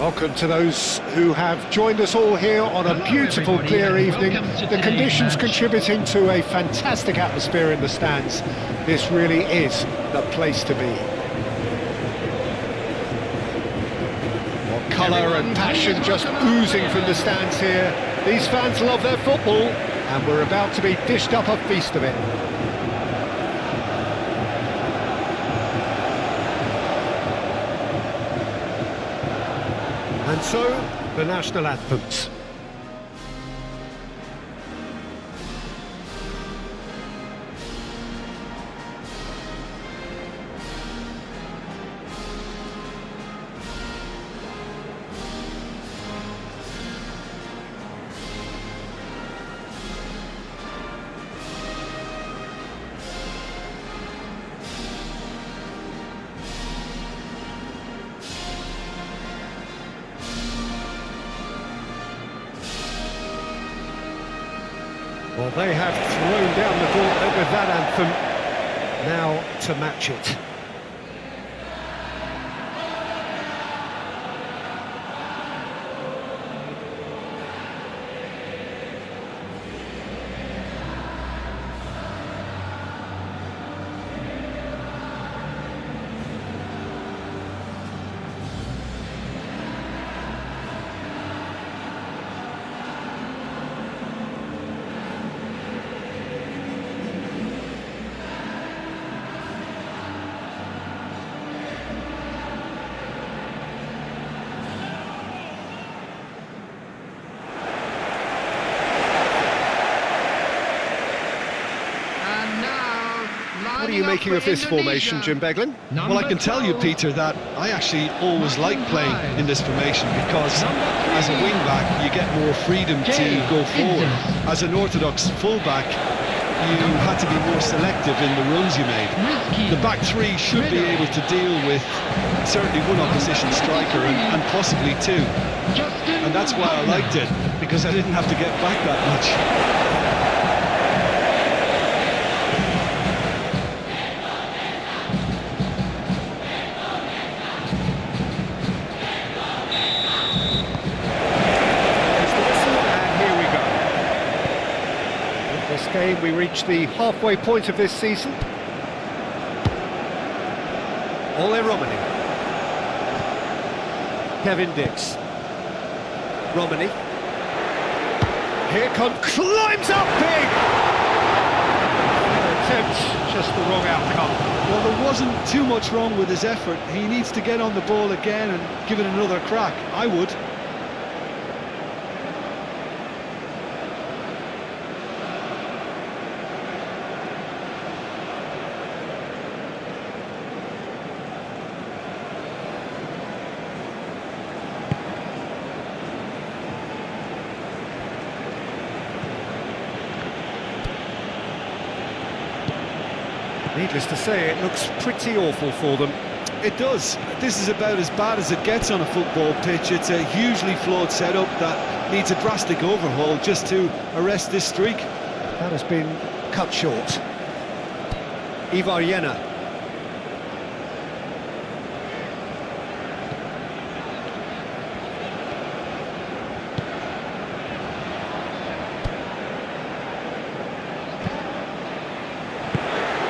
Welcome to those who have joined us all here on a beautiful, clear evening. The conditions contributing to a fantastic atmosphere in the stands. This really is the place to be. What colour and passion just oozing from the stands here. These fans love their football, and we're about to be dished up a feast of it. And so, the national anthems. Well, they have thrown down the gauntlet with that anthem. Now to match it. What are you making of this formation, Jim Beglin? Well, I can tell you, Peter, that I actually always like playing in this formation because as a wing-back, you get more freedom to go forward. As an orthodox full-back, you had to be more selective in the runs you made. The back three should be able to deal with certainly one opposition striker and possibly two. And that's why I liked it, because I didn't have to get back that much. This game, we reach the halfway point of this season. Ole Romani. Kevin Dix. Romani. Here comes, climbs up big! Attempt, just the wrong outcome. Well, there wasn't too much wrong with his effort. He needs to get on the ball again and give it another crack. I would. Needless to say, it looks pretty awful for them. It does. This is about as bad as it gets on a football pitch. It's a hugely flawed setup that needs a drastic overhaul just to arrest this streak. That has been cut short. Ivar Jenner.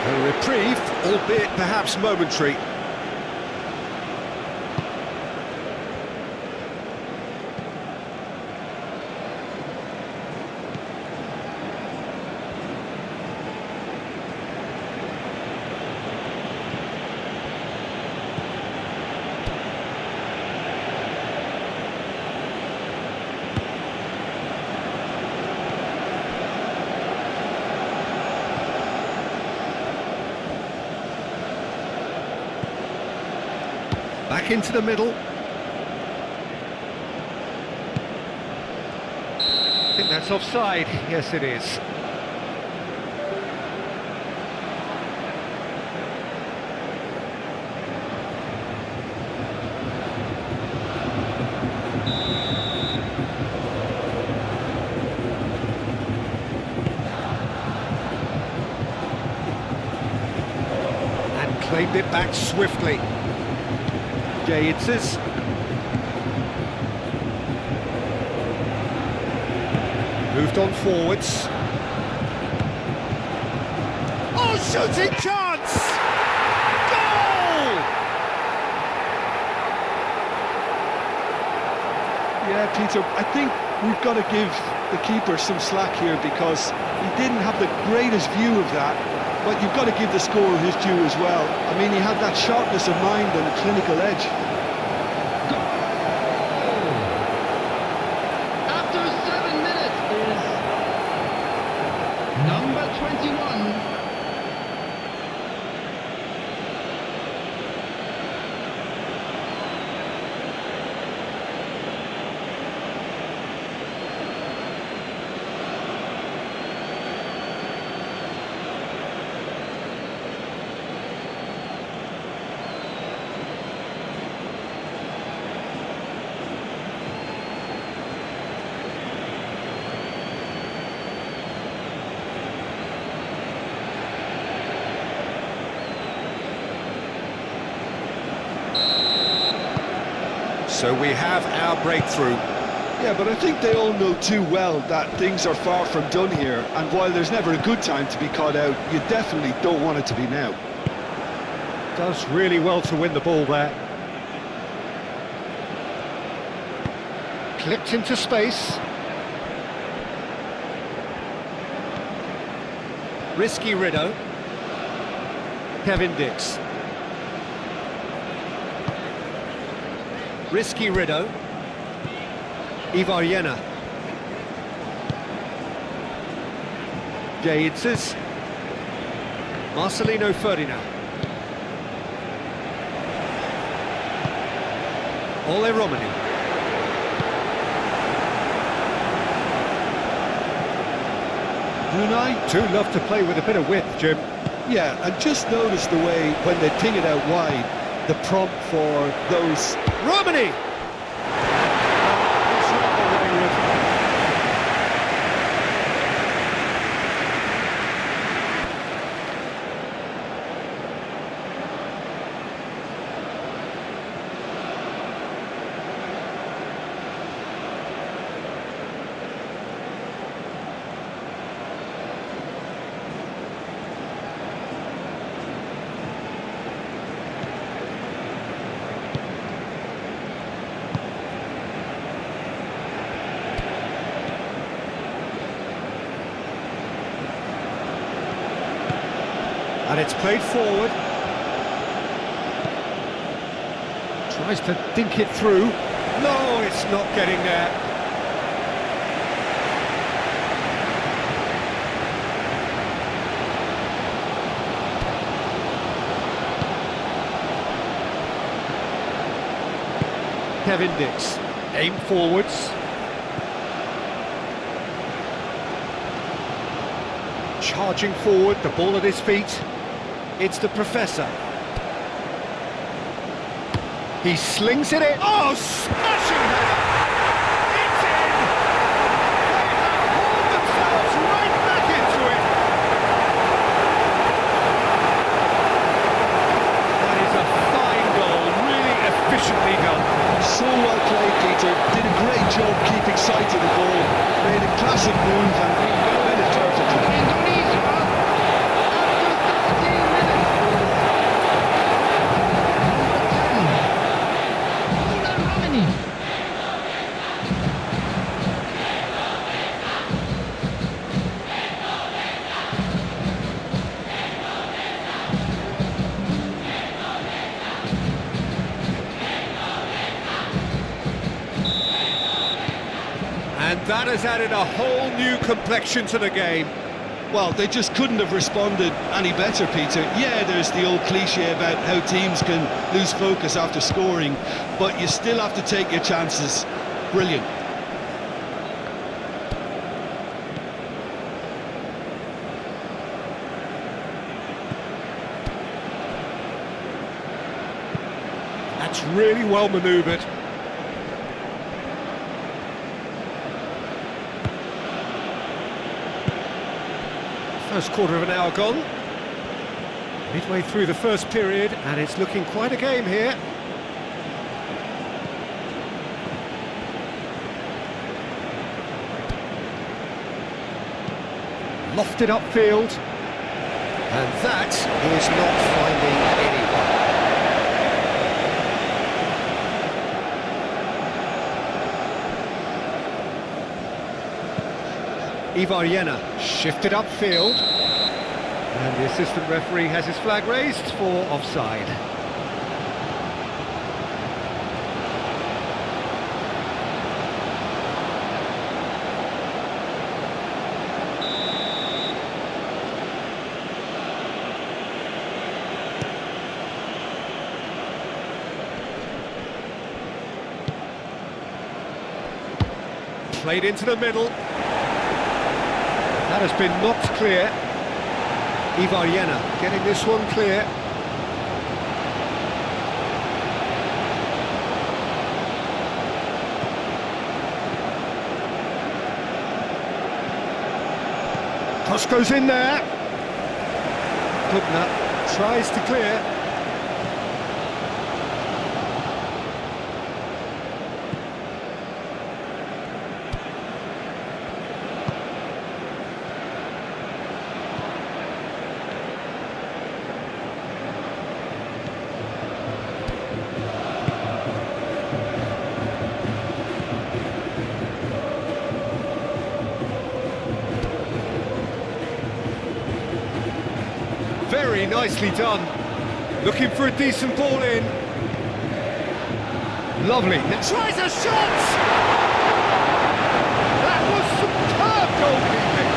A reprieve, albeit perhaps momentary. Back into the middle. I think that's offside. Yes, it is. And claimed it back swiftly. Jaitzes. Moved on forwards. Oh, shooting chance! Goal! Yeah, Peter, I think we've got to give the keeper some slack here because he didn't have the greatest view of that, but you've got to give the scorer his due as well. I mean, he had that sharpness of mind and a clinical edge. After 7 minutes is number 21. So we have our breakthrough. Yeah, but I think they all know too well that things are far from done here, and while there's never a good time to be caught out, you definitely don't want it to be now. Does really well to win the ball there. Clipped into space. Risky Rideau. Kevin Dix. Risky Rideau. Ivar Jaitzes. Marcelino Ferdinand. Ole Romani. Brunei? Do love to play with a bit of width, Jim. Yeah, and just notice the way when they ping it out wide, the prompt for those... Romani! And it's played forward. Tries to dink it through. No, it's not getting there. Kevin Dix. Aim forwards. Charging forward, the ball at his feet. It's the Professor. He slings it in. Oh, smashing header! It's in! They have hauled themselves right back into it. That is a fine goal, really efficiently done. So well played, Peter. Did a great job keeping sight of the ball. Made a classic move and read it perfectly. Indonesia, after 13 minutes, is number 10, Ole Romani. And that has added a whole new complexion to the game. Well, they just couldn't have responded any better, Peter. Yeah, there's the old cliche about how teams can lose focus after scoring, but you still have to take your chances. Brilliant. That's really well manoeuvred. First quarter of an hour gone. Midway through the first period, and it's looking quite a game here. Lofted upfield. And that is not finding anyone. Ivar shifted upfield. And the assistant referee has his flag raised for offside. Played into the middle. That has been knocked clear. Ivar getting this one clear. Cross goes in there. Dubner tries to clear. Very nicely done. Looking for a decent ball in. Lovely. Tries a shot! That was superb goalkeeping.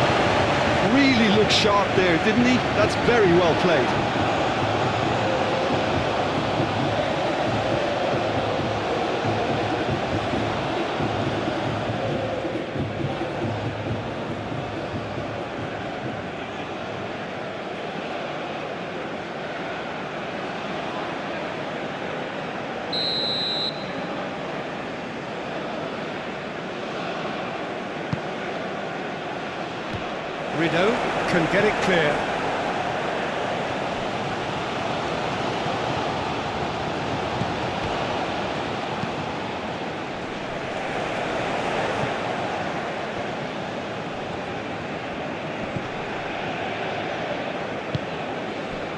Really looked sharp there, didn't he? That's very well played. Rideau can get it clear.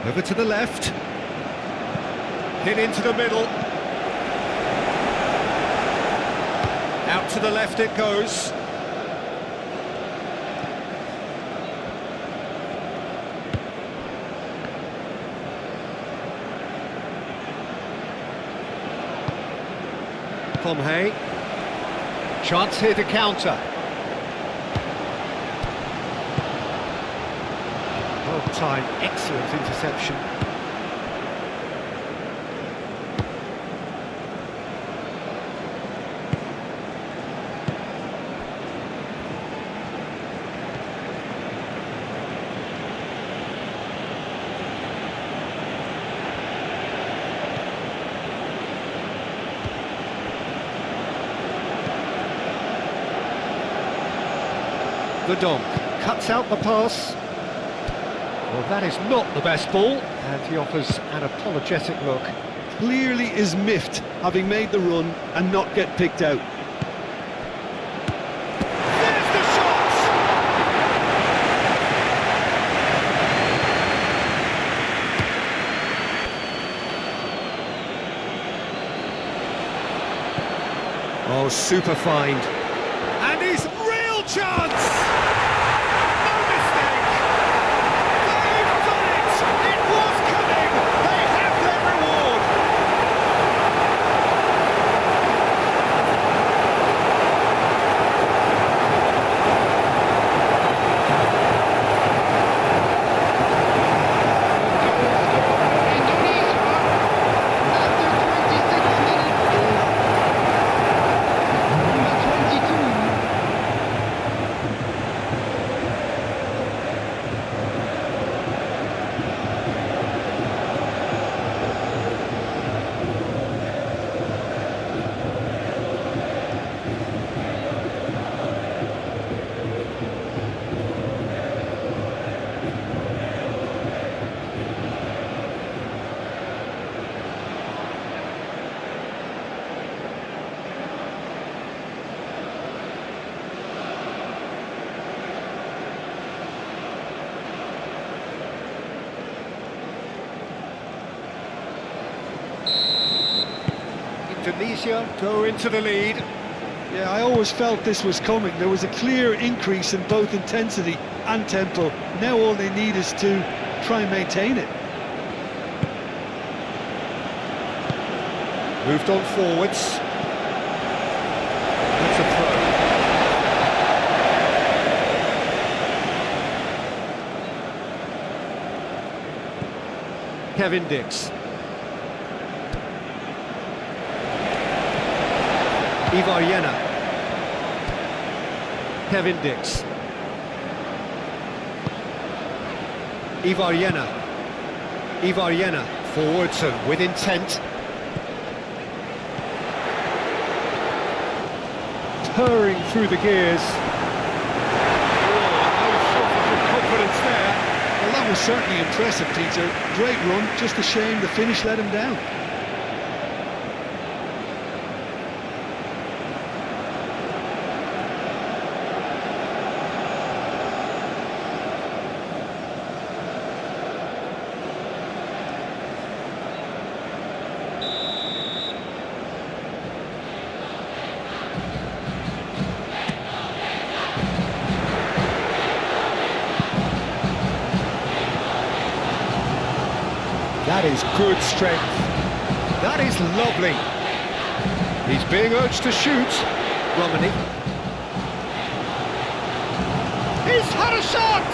Over to the left. Hit into the middle. Out to the left it goes. Hay. Chance here to counter. Well timed, excellent interception. The donk cuts out the pass. Well, that is not the best ball, and he offers an apologetic look. Clearly is miffed, having made the run and not get picked out. There's the shot! Oh, super find. And his real chance! Tunisia go into the lead. Yeah, I always felt this was coming. There was a clear increase in both intensity and tempo. Now all they need is to try and maintain it. Moved on forwards. That's a throw. Kevin Dix. Ivar Kevin Dix. Ivar forwards and with intent. Purring through the gears. Oh, no shortage of confidence there. Well, that was certainly impressive, Peter. Great run, just a shame the finish let him down. That is good strength. That is lovely. He's being urged to shoot. Romani. He's had a shot!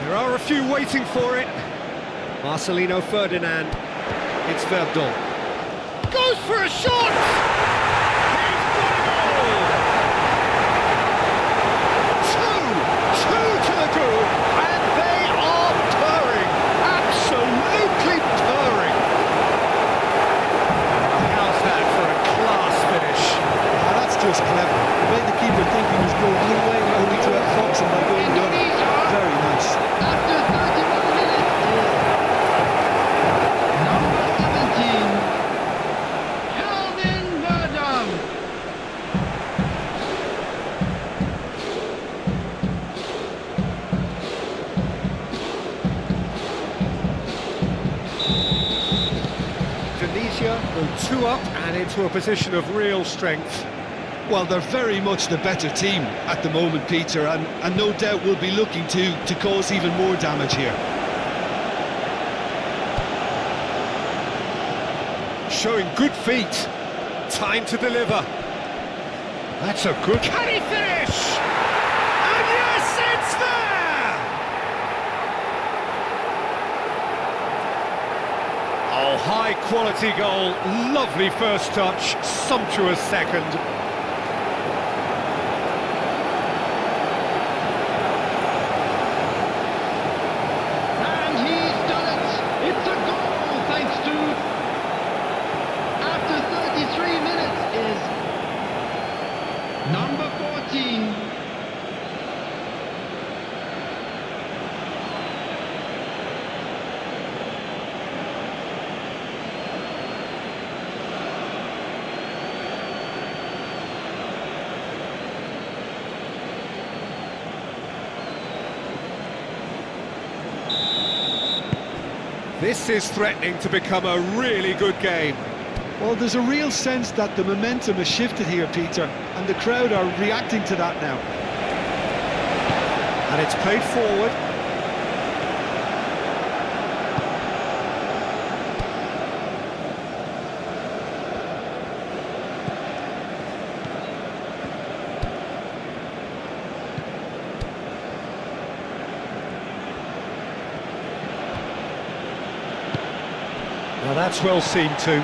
There are a few waiting for it. Marcelino Ferdinand. It's Verdon. Goes for a shot! He's got it all! Two to the good, and they are purring. Absolutely purring. How's that for a class finish? That's just clever. It made the keeper think he was going one way, only to outfox him by going the other. Very nice. After 31 minutes is number 17, Calvin Verdam. Indonesia go 2 up and into a position of real strength. Well, they're very much the better team at the moment, Peter, and no doubt will be looking to cause even more damage here. Showing good feet. Time to deliver. That's a good... Can he finish? And yes, it's there! Oh, high-quality goal. Lovely first touch. Sumptuous second. Number 14. This is threatening to become a really good game. Well, there's a real sense that the momentum has shifted here, Peter, and the crowd are reacting to that now. And it's played forward. Now that's well seen too.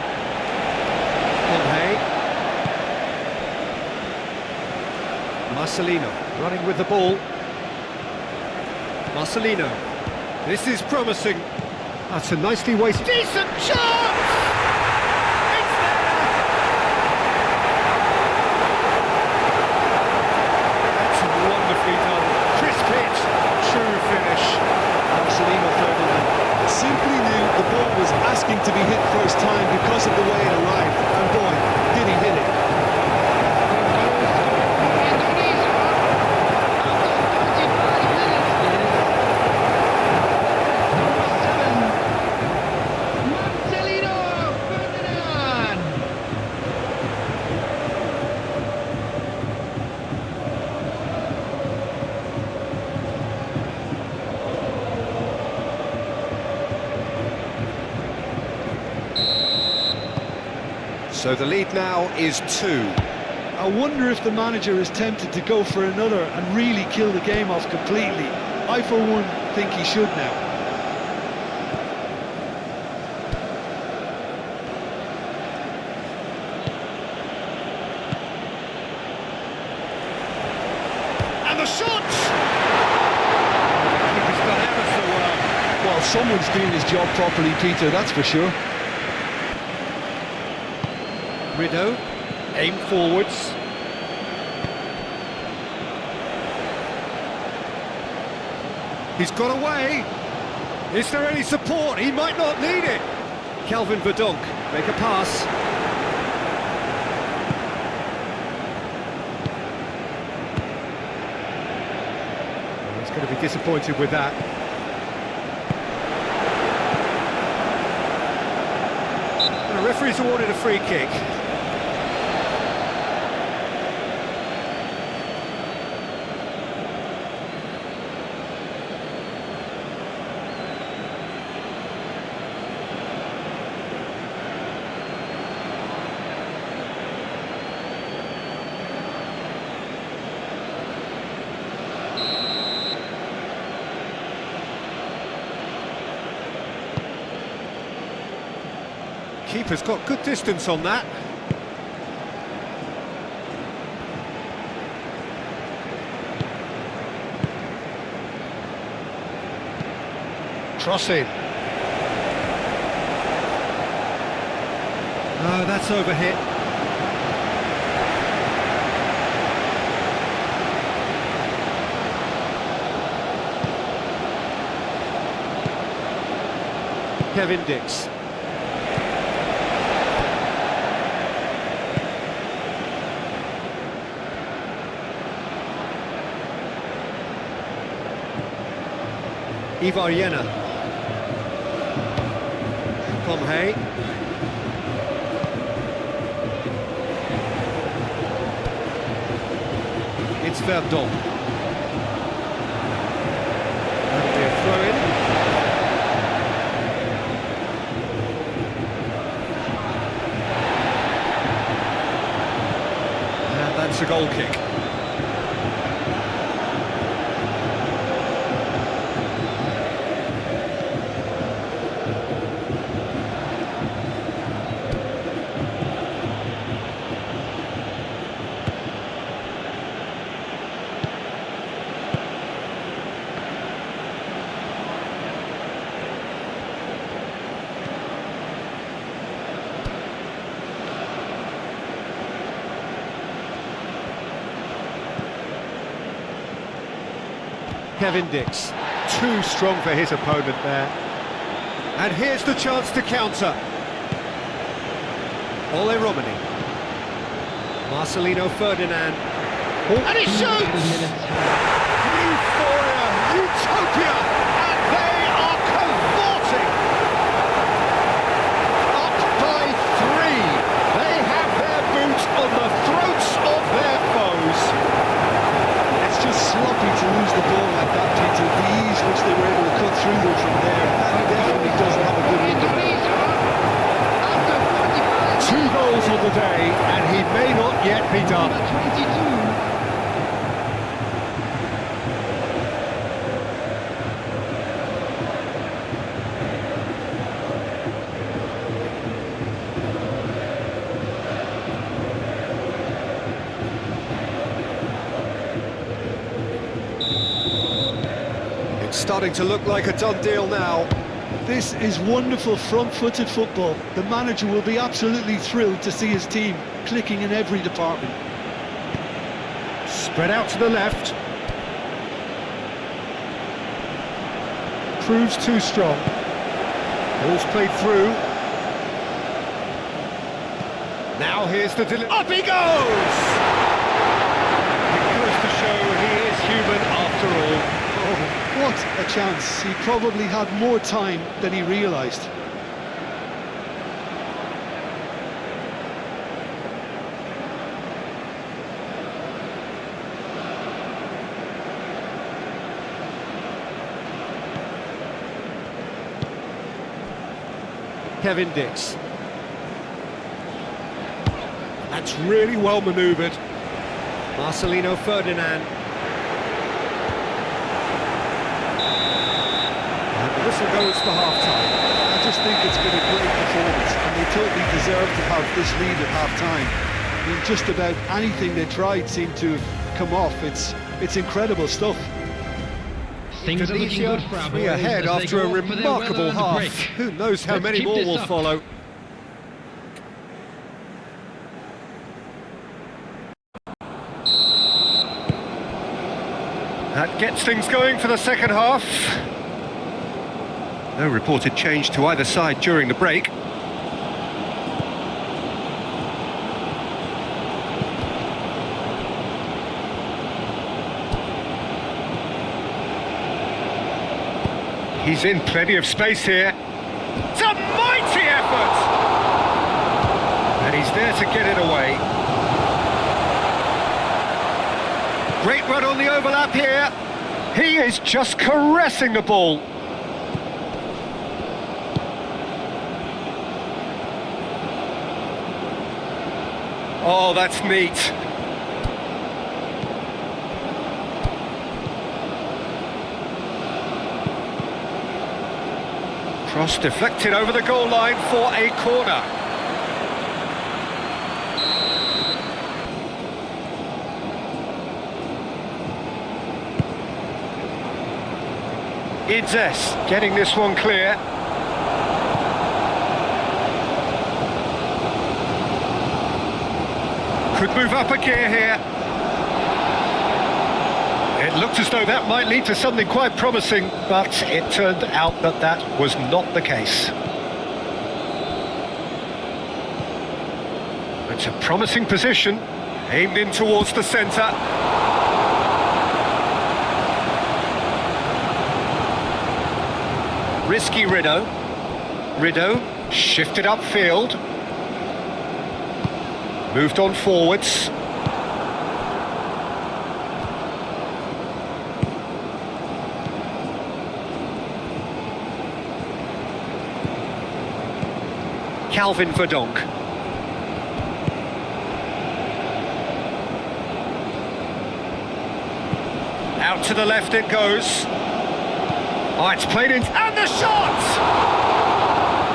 Marcelino running with the ball. Marcelino. This is promising. That's a nicely wasted... Decent chance! It's there! That's wonderfully done. Crisp hit, true finish. Marcelino Ferdinand simply knew the ball was asking to be hit first time because of the way it arrived, and boy, did he hit it. So the lead now is 2. I wonder if the manager is tempted to go for another and really kill the game off completely. I, for one, think he should now. And the shot! Keeper's done ever so well. Well, someone's doing his job properly, Peter, that's for sure. Rideau, aim forwards. He's got away. Is there any support? He might not need it. Calvin Verdonk, make a pass. He's going to be disappointed with that. And the referee's awarded a free kick. Keeper's got good distance on that. Crossing. Oh, that's overhit. Kevin Dix. Ivar Comhay. It's Verdon. That'll be a throw-in. And that's a goal kick. Kevin Dix, too strong for his opponent there. And here's the chance to counter. Ole Romani. Marcelino Ferdinand. Oh, and he shoots! Euphoria, utopia, and they are cavorting! Up by 3. They have their boots on the throats of their foes. It's just sloppy to lose the ball like that, Peter. The ease which they were able to cut through them from there, that definitely doesn't have a good look about it. 2 goals on the day, and he may not yet be done. 22. It's starting to look like a done deal now. This is wonderful front-footed football. The manager will be absolutely thrilled to see his team clicking in every department. Spread out to the left. Proves too strong. Ball's played through. Now here's the delivery. Up he goes! It goes to show he is human after all. Oh, what a chance. He probably had more time than he realised. Kevin Dix. That's really well manoeuvred. Marcelino Ferdinand. And the whistle goes for half-time. I just think it's been a great performance, and they totally deserve to have this lead at half-time. I mean, just about anything they tried seemed to have come off. It's incredible stuff. Things are looking good for our Three boys ahead as they after a go for their remarkable well-earned half. break. Who knows how Let's many keep more this will up. follow. That gets things going for the second half. No reported change to either side during the break. He's in plenty of space here. It's a mighty effort! And he's there to get it away. Great run on the overlap here. He is just caressing the ball. Oh, that's neat. Cross deflected over the goal line for a corner. Idzes getting this one clear. Could move up a gear here. It looked as though that might lead to something quite promising, but it turned out that that was not the case. It's a promising position, aimed in towards the centre. Risky Rideau. Rideau shifted upfield. Moved on forwards. Calvin Verdonk. Out to the left it goes. Oh, it's played in, and the shot!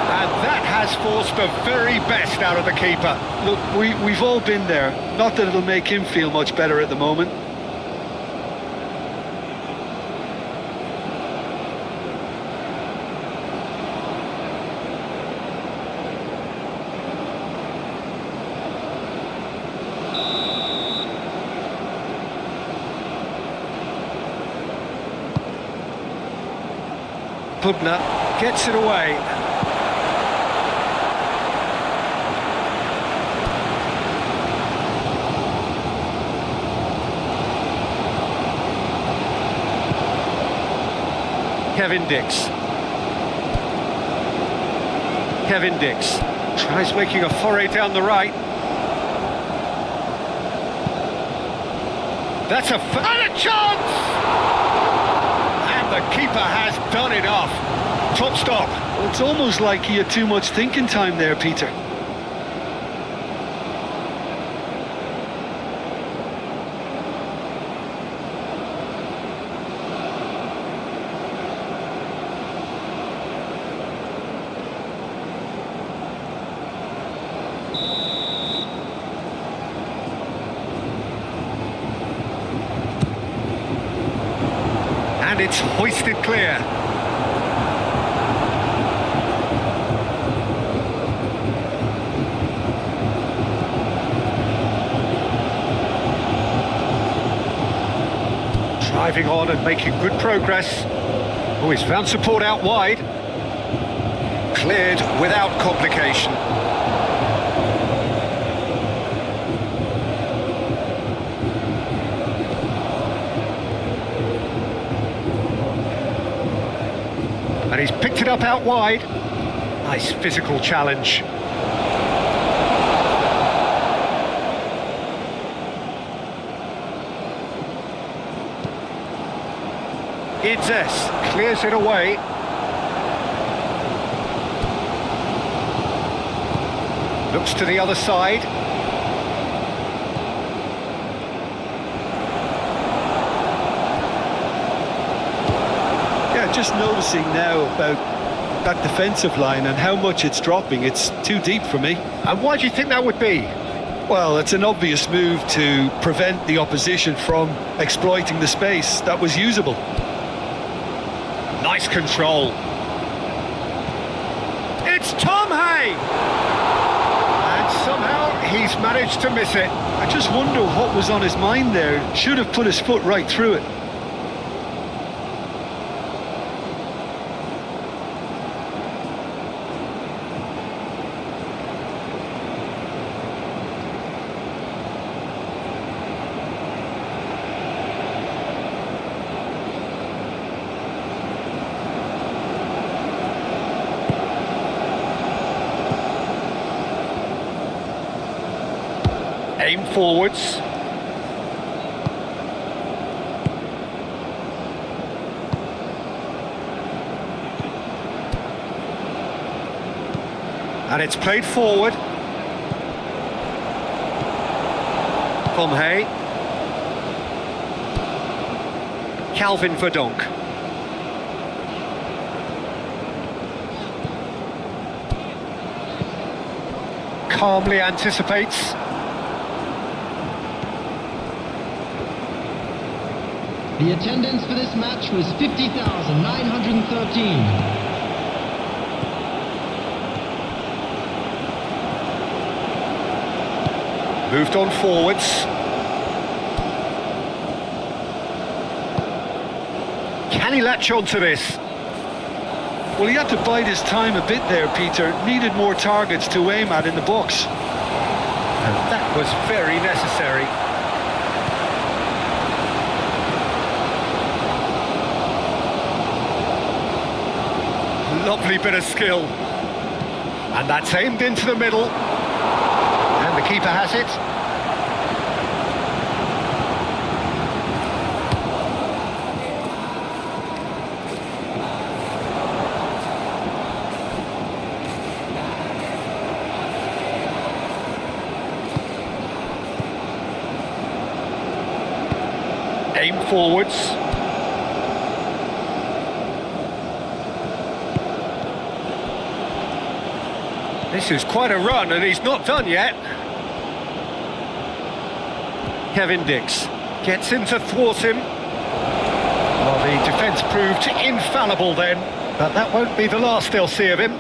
And that has forced the very best out of the keeper. Look, we've all been there. Not that it'll make him feel much better at the moment. Pubner gets it away. Kevin Dix. Kevin Dix tries making a foray down the right. That's and a chance! And the keeper has done enough. Top stop. Well, it's almost like he had too much thinking time there, Peter. And it's hoisted clear. driving on and making good progress. Oh, he's found support out wide. Cleared without complication. And he's picked it up out wide. Nice physical challenge. Idzes clears it away. Looks to the other side. Yeah, just noticing now about that defensive line and how much it's dropping. It's too deep for me. And why do you think that would be? Well, it's an obvious move to prevent the opposition from exploiting the space that was usable. Nice control. It's Tom Hay! And somehow he's managed to miss it. I just wonder what was on his mind there. Should have put his foot right through it. Aim forwards. And it's played forward. Tom Hay. Calvin Verdonk. Calmly anticipates. The attendance for this match was 50,913. Moved on forwards. Can he latch on to this? Well, he had to bide his time a bit there, Peter. Needed more targets to aim at in the box. And that was very necessary. Lovely bit of skill. And that's aimed into the middle. And the keeper has it. Aim forwards. This is quite a run, and he's not done yet. Kevin Dix gets in to thwart him. Well, the defence proved infallible then, but that won't be the last they'll see of him.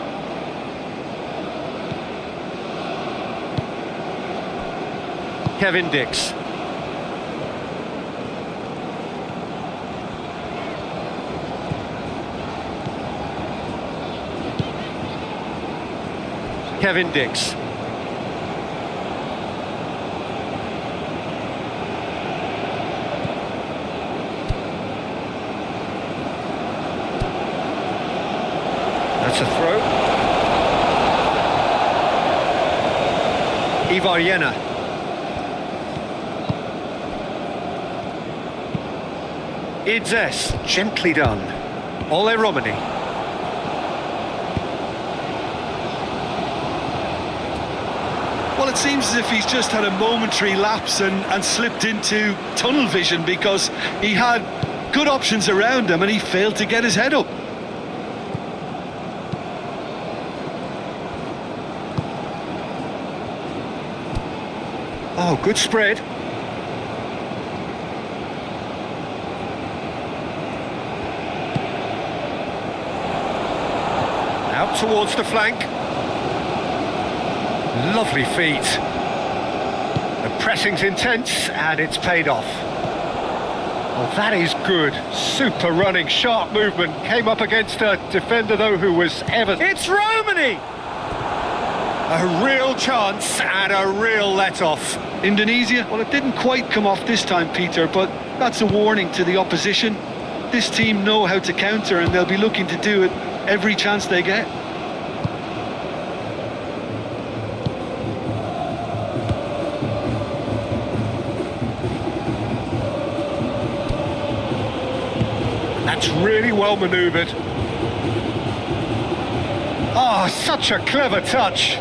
Kevin Dix. Kevin Dix. That's a throw. Ivar Idzes, gently done. Ole Romani. Well, it seems as if he's just had a momentary lapse and slipped into tunnel vision, because he had good options around him and he failed to get his head up. Oh, good spread. Out towards the flank. Lovely feet. The pressing's intense and it's paid off. Oh, that is good. Super running, sharp movement. Came up against a defender, though, who was ever... It's Romani! A real chance and a real let-off. Indonesia, well, it didn't quite come off this time, Peter, but that's a warning to the opposition. This team know how to counter, and they'll be looking to do it every chance they get. That's really well manoeuvred. Oh, such a clever touch.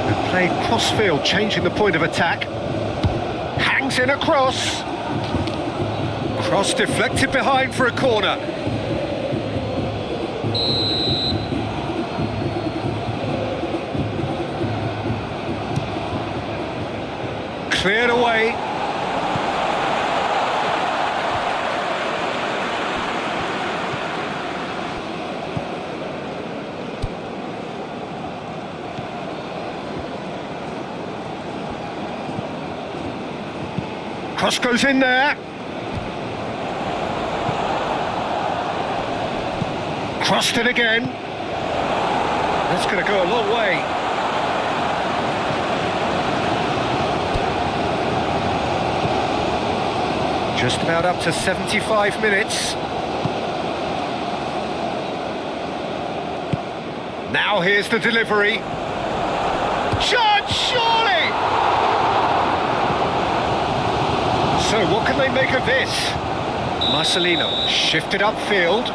And played cross-field, changing the point of attack. Hangs in a cross. Cross deflected behind for a corner. Cleared away. Cross goes in there. Crossed it again. That's going to go a long way. Just about up to 75 minutes. Now here's the delivery. Chance, surely! So what can they make of this? Marcelino shifted upfield.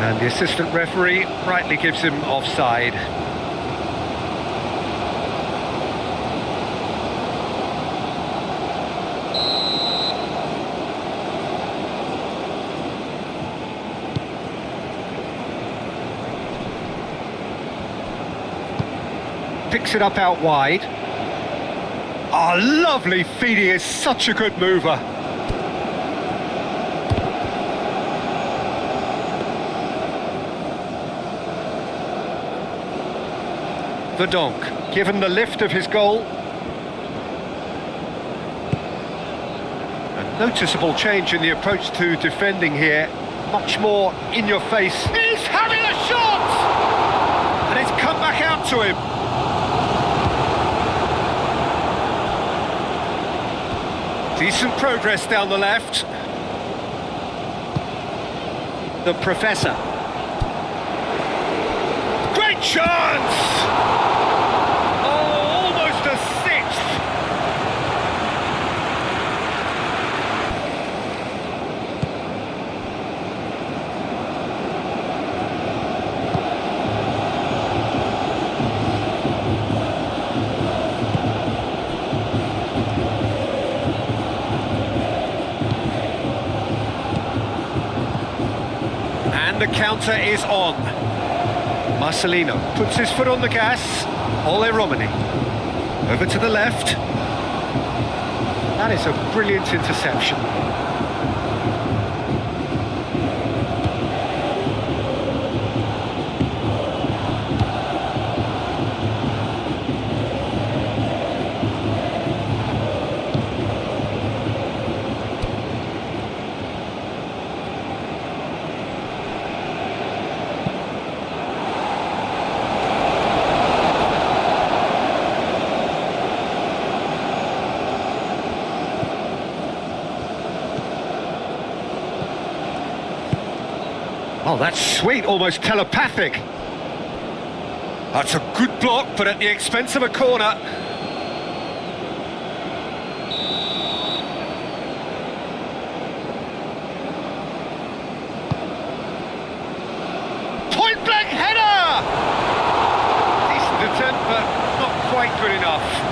And the assistant referee rightly gives him offside. Picks it up out wide. Oh, lovely feed, he is such a good mover. The Donk, given the lift of his goal. A noticeable change in the approach to defending here. Much more in your face. He's having a shot! And it's come back out to him. Decent progress down the left. The Professor. Great chance! Oh, almost a sixth. The counter is on. Marcelino puts his foot on the gas. Ole Romani. Over to the left. That is a brilliant interception. Oh, that's sweet, almost telepathic. That's a good block, but at the expense of a corner. Point-blank header! Decent attempt, but not quite good enough.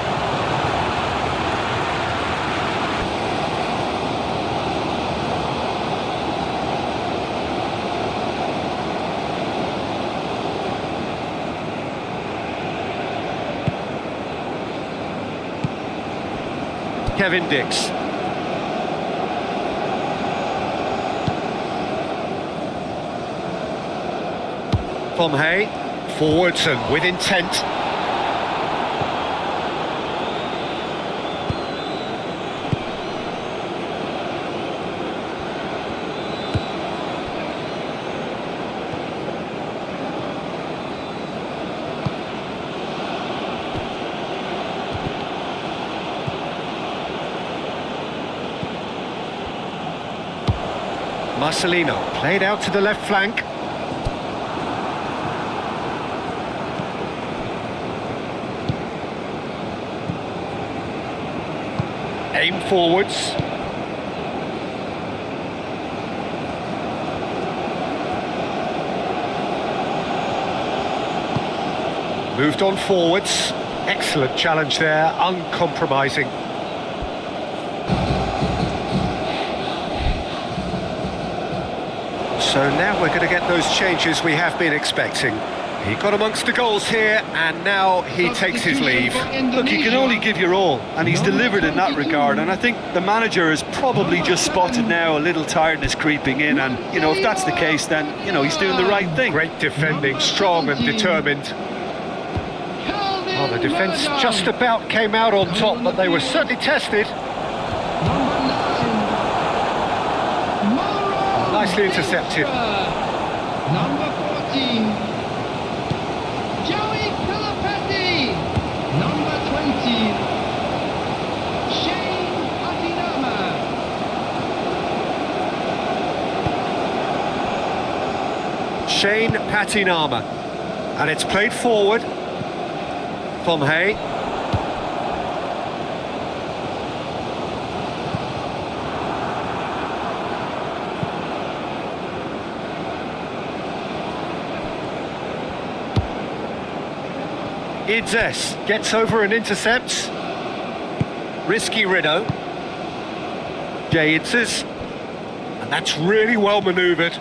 Kevin Dix. Tom Hay, forwards and with intent. Marcelino played out to the left flank. Aim forwards. Moved on forwards. Excellent challenge there, uncompromising. So now we're going to get those changes we have been expecting. He got amongst the goals here, and now he takes his leave. Look, you can only give your all, and he's delivered in that regard. And I think the manager has probably just spotted now a little tiredness creeping in. And, you know, if that's the case, then, you know, he's doing the right thing. Great defending, strong and determined. Well, the defence just about came out on top, but they were certainly tested. Nicely intercepted. Number 14, Joey Pelopessi. Number 20, Shane Patinama. Shane Patinama. And it's played forward. From Hay. Idzes gets over and intercepts. Risky Rido. Jay Idzes. And that's really well manoeuvred.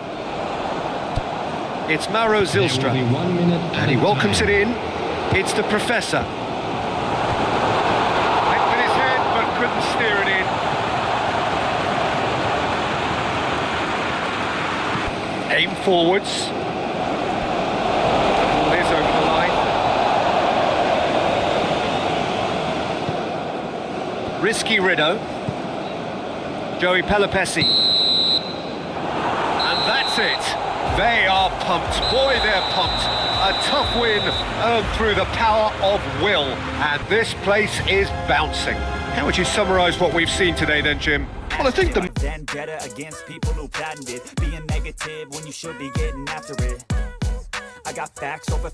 It's Mauro Zilstra. And he welcomes it in. It's the Professor. Went with his head, but couldn't steer it in. Aim forwards. Ball is over the line. Risky Rido. Joey Pelopessi. And that's it. They are pumped. Boy, they're pumped. A tough win earned through the power of will, and this place is bouncing. How would you summarise what we've seen today then, Jim? Well, I think the vendetta against people who patented being negative when you should be getting after it. I got facts over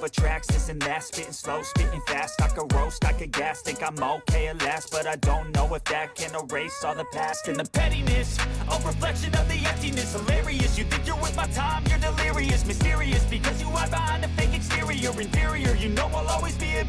tracks, this and that, spitting slow, spitting fast. I could roast, I could gas, think I'm okay at last, but I don't know if that can erase all the past. And the pettiness, a reflection of the emptiness, hilarious. You think you're with my time, you're delirious, mysterious, because you are behind a fake exterior, inferior. You know I'll always be a